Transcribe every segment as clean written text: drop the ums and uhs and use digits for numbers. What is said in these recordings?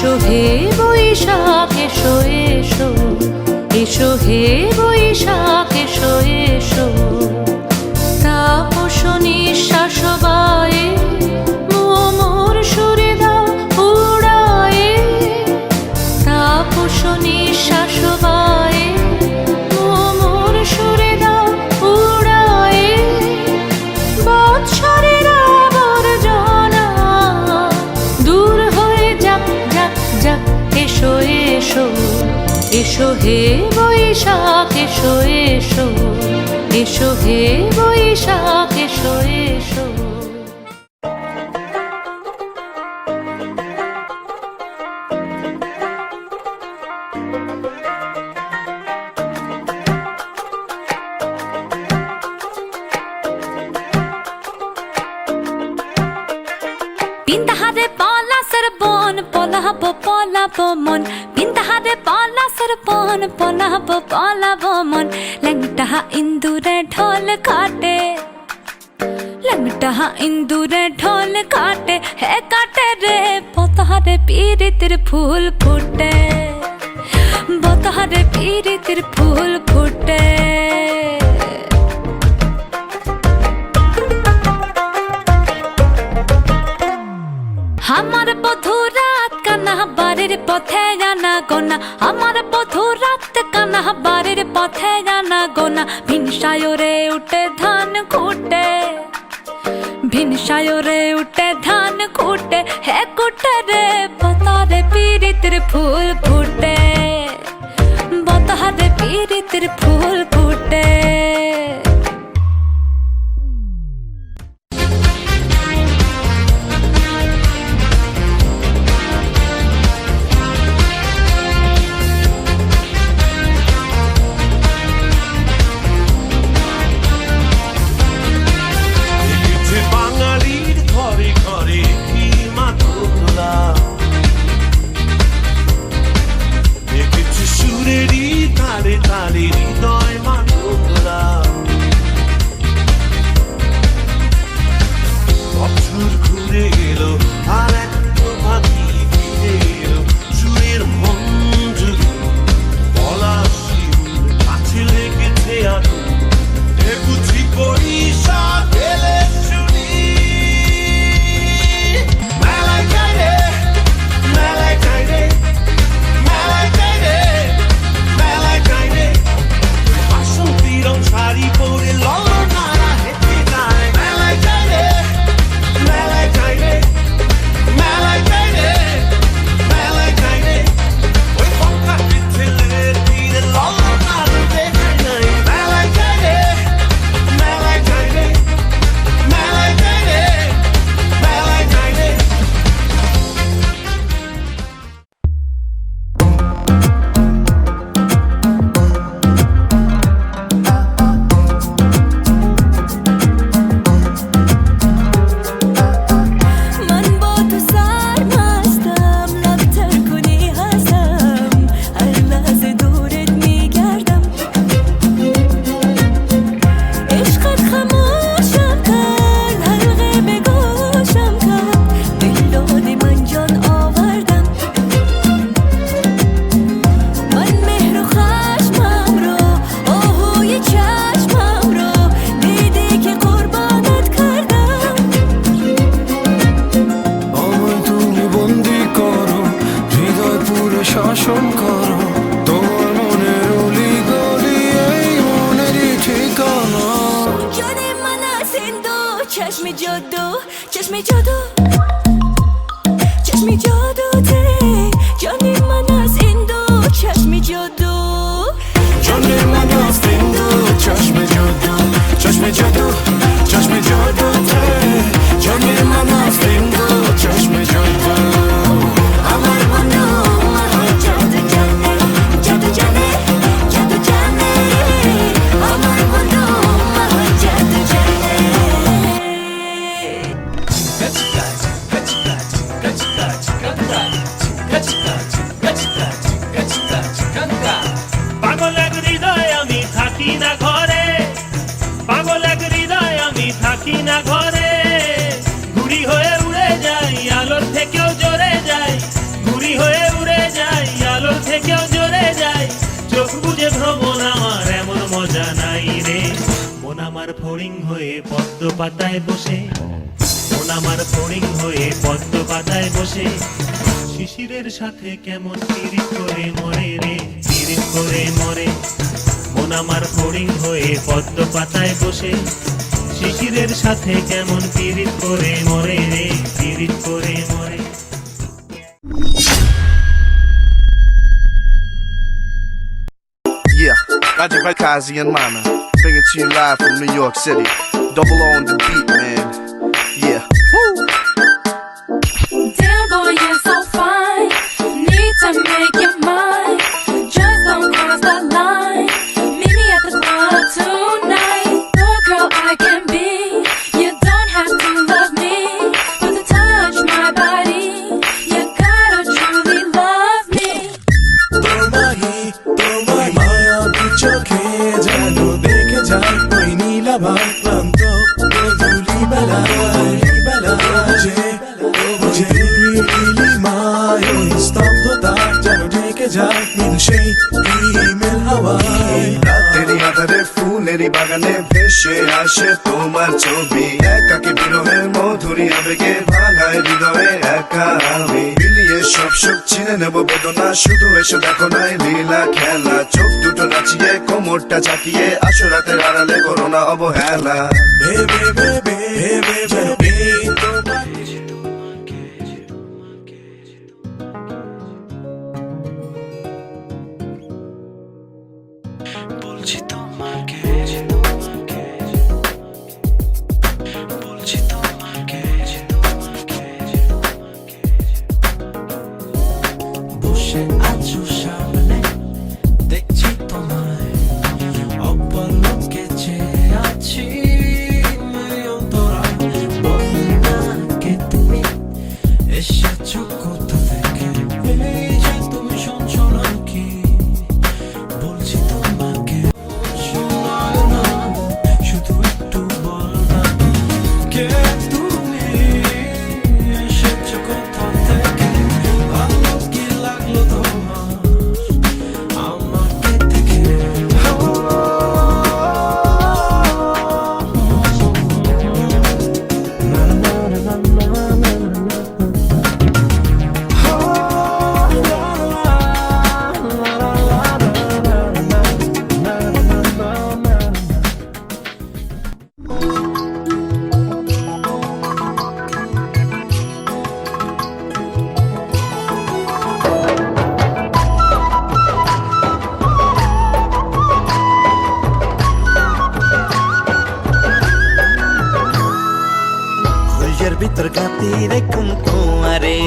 এসো হে বৈশাখ এসো এসো, এসো হে বৈশাখ এসো এসো। তাপস নিঃশ্বাস বায়ে মোর সুরে দাও উড়ায়ে, তাপস নিঃশ্বাস বায়ে মোর সুরে দাও উড়ায়ে। বৎসরের আবর্জনা দূর হয়ে যাক যাক যাক, এসো এসো, এসো হে বৈশাখ এসো এসো, এসো হে বৈশাখ এসো এসো। বিন্দাহারে পলাশের বন পলাবো পলাবো মন, বিন্দাহারে পলাশের বন পলাবো পলাবো মন। ল্যাংটা ইন্দুরে ঢোল কাটে, ল্যাংটা ইন্দুরে ঢোল কাটে, হে কাটে রে বতহারে পীড়িতের ফুল ফুটে, বতহারে পীড়িতের ফুল ফুটে। আমার বধূ রাত কানা বাড়ির পথে জানা গোনা, আমার বধূ রাত কানা বাড়ির পথে জানা গোনা। ভিনসায়রে উঠে ধান খুঁটে, ভিনসায়রে উঠে ধান খুঁটে, হে কুটে রে বতারে পীড়িতের ফুল ফুটে, বতারে পীড়িতের ফুল ফুটে। چشم جادو چشم جادو چشم جادو ته جانی من از این دو چشم جادو جانی من از این دو چشم جادو چشم جادو چشم جادو ته جانی من از این دو چشم جادو আমার বন্ধু আমার জাদু জানে জাদু জানে জাদু জানে আমার বন্ধু আমার জাদু জানে পাগল এক হৃদয় আমি থাকি না ঘরে পাগল এক হৃদয় আমি থাকি না ঘরে ঘুড়ি হয়ে উড়ে যাই আলোর থেকেও জোরে যাই ঘুড়ি হয়ে মন আমার ফড়িং হয়ে পদ্ম পাতায় বসে, মন আমার ফড়িং হয়ে পদ্ম পাতায় বসে, শিশিরের সাথে কেমন পিরিত করে মরে রে, পিরিত করে মরে। মন আমার ফড়িং হয়ে পদ্ম পাতায় বসে, শিশিরের সাথে কেমন পিরিত করে মরে রে, পিরিত করে মরে। Yeah, Roger Kazi and Mana, bringing to you live from New York City. Double O on the beat, man. Yeah. Woo! Damn boy, you're so fine. Need to make your mind. Just don't cross the line. Meet me at the club tonight. The girl I can be. You don't have to love me, but to touch my body, you gotta truly love me. তোমায় মায়াবী চোখে যেন দেখে যায় ওই নীলাভার প্রান্ত গধূলি বেলায় যে নীলিমায় ওই স্তব্ধতা যেন ঢেকে যায় মৃদু সেই প্রেমের হাওয়ায়। রাতেরই আধারে ফুলেরই বাগানে ভেসে আসে তোমার ছবি, একাকে বিরহের মধুরী আবেগে ভাঙায় হৃদয়ে একা আমি। মিলিয়ে সব সুখ ছিনে নেব বেদনা, শুধু এসে দেখো নাই লীলা খেলা। চোখ দুটো নাচিয়ে কোমরটা চাকিয়ে আসো রাতের আড়ালে করো না অবহেলা। ভেবে ভেবে ভেবে ভেবে তোমায় বলছি তোমাকে, বলছি তোমাকে, বসে আছো সামনে দেখছি তোমায়, অপলকে চেয়ে আছি অন্তরায়। বন্যাকে তুমি এসেছো কোথা থেকে, এই যে তুমি শুনছো নাকি, বলছি তোমাকে শোনায় না, শুধু একটু বলো না কে তুমি, এসেছো কোথা থেকে, ভালো কি লাগলো তোমার আমাকে দেখে। Huljar ভিতর গাতি রেখুম তোমারে,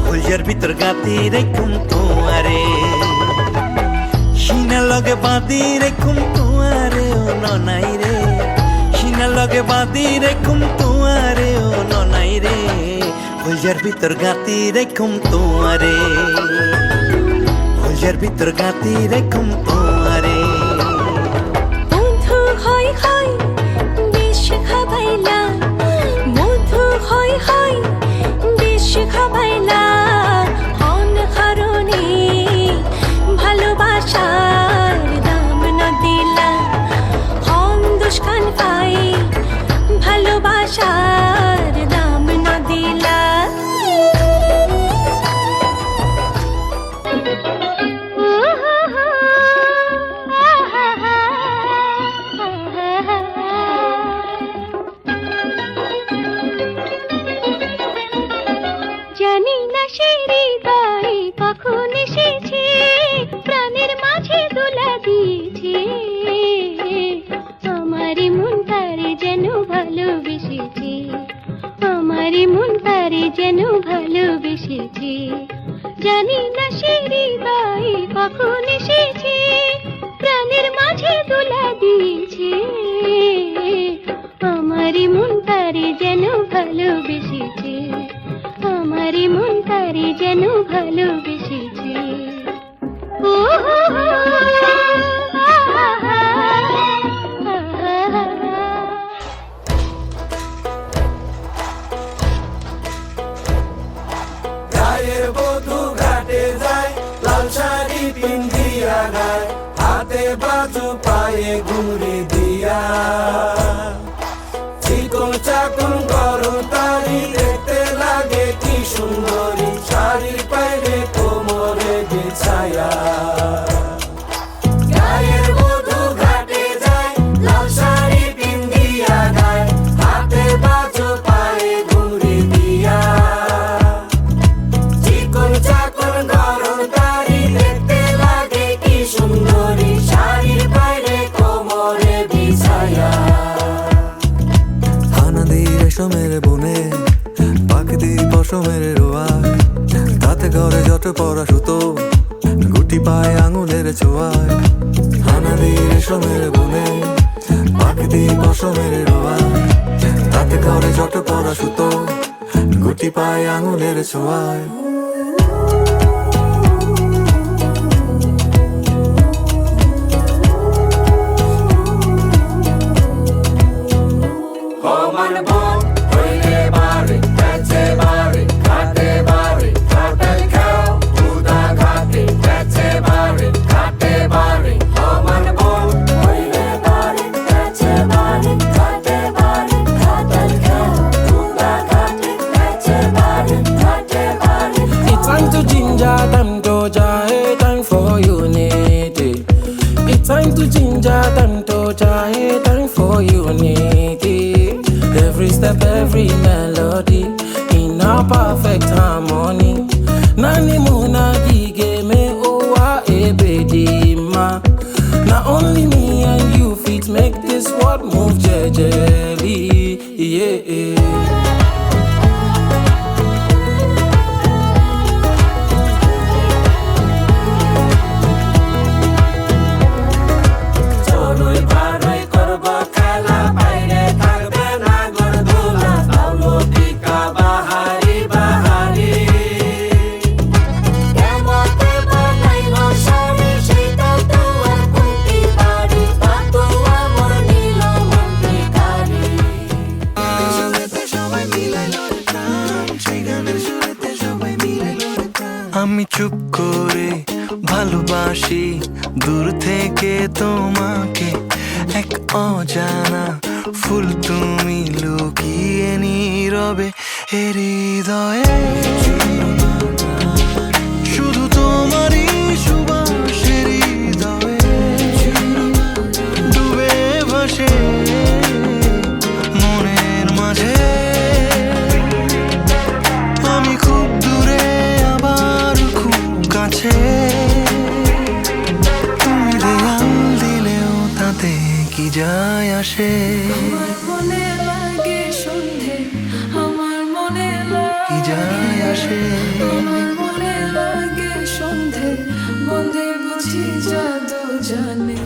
huljar ভিতর গাতি রেখুম তোমারে, সিনা লগে বাঁধি রেখুম তোমারে ও ননাই রে, সিনা লগে বাঁধি রেখুম তোমারে ও ননাই রে, huljar ভিতর গাতি রেখুম তোমারে, huljar ভিতর গাতি রেখুম তোমারে। বন্ধু হয় হয় বেশ খাবাইলা, বন্ধু হয় হয় বেশ খাবাইলা, হন কারণে ভালোবাসার দাম না দিলা, হন দুষ্কান পাই ভালোবাসার দাম না দিলা। জানি না সে হৃদয়ে কখন এসেছে, প্রাণের মাঝে দোলা দিয়েছে, আমার মন তারে যেন ভালোবেসেছে, আমার মন তারে যেন ভালোবেসেছে। জানি না সে হৃদয়ে কখন এসেছে, প্রাণের মাঝে দোলা দিয়েছে, আমার মন তারে যেন ভালোবেসেছে, আমার মন তারে যেন ভালোবেসেছে। ও হো হো, গায়ের বধূ ঘাটে যায়, লাল শাড়ি পিন্ধিয়া গায়, হাতে বাজু পায়ে ঘুরে চিকন চাকন গরম তারি দেখতে লাগে কি সুন্দরী শাড়ির বাইরে কোমরে বিছায়া গায়ের বধূ ঘাটে যায় লাল শাড়ি পিন্দিয়া গায় হাতে বাজো পায়ে ঘুরি দিয়া চিকন চাকন গরম তারি দেখতে লাগে কি সুন্দরী শাড়ির বাইরে কোমরে বিছায়া হানাদি রেশমের বনে পাখিদি পশমের রোয়ায় তাতে ঘরে যত পরা সুতো গুটি পায় আঙুলের ছোঁয়ায় হানাদি রেশমের বনে পাখিদি পশমের রোয়ায় তাতে ঘরে যত পরা সুতো গুটি পায় আঙুলের ছোঁয়ায় Common bone, হইলে বাড়ে, গেছে বাড়ে, ঘাটে বাড়ে, ঘাটের খেও, উদা ঘাটে, গেছে বাড়ে, ঘাটে বাড়ে। Common bone, হইলে বাড়ে, গেছে বাড়ে, ঘাটে বাড়ে, ঘাটের খেও, উদা ঘাটে, গেছে বাড়ে, ঘাটে বাড়ে। It's time to ginger, time to jahe, time for unity. It's time to ginger, time to jahe, time for unity. Every step, every melody in a perfect harmony. Nani muna gige me owa ebedima. Not only me and you fit make this world move jejely. Yeah. চড়ুই পাড়ুই করবো খেলা, বাইরে থাকবে না গড়দোলা, আউলো টিকা বাহারি বাহারি। কেমতে বানাইব শাড়ি সেটাও তো আর খুঁটি পারি পাতো আমার নীল মন্ত্রিকারি আমি চুপ করে ভালোবাসি দূর থেকে তোমাকে এক অজানা ফুল তুমি লুকিয়ে নীরবে হৃদয়ে শুধু তোমারই সুবাস হৃদয়ে ডুবে ভাসে মনের মাঝে আমি খুব দূরে আবার খুব কাছে তুমি দেয়াল দিলেও তাতে কি যায় আসে আমার মনে লাগে সন্ধে আমার মনে কি লাগে যায় আসে আমার মনে লাগে সন্ধে বন্ধে বুঝি জাদু জানে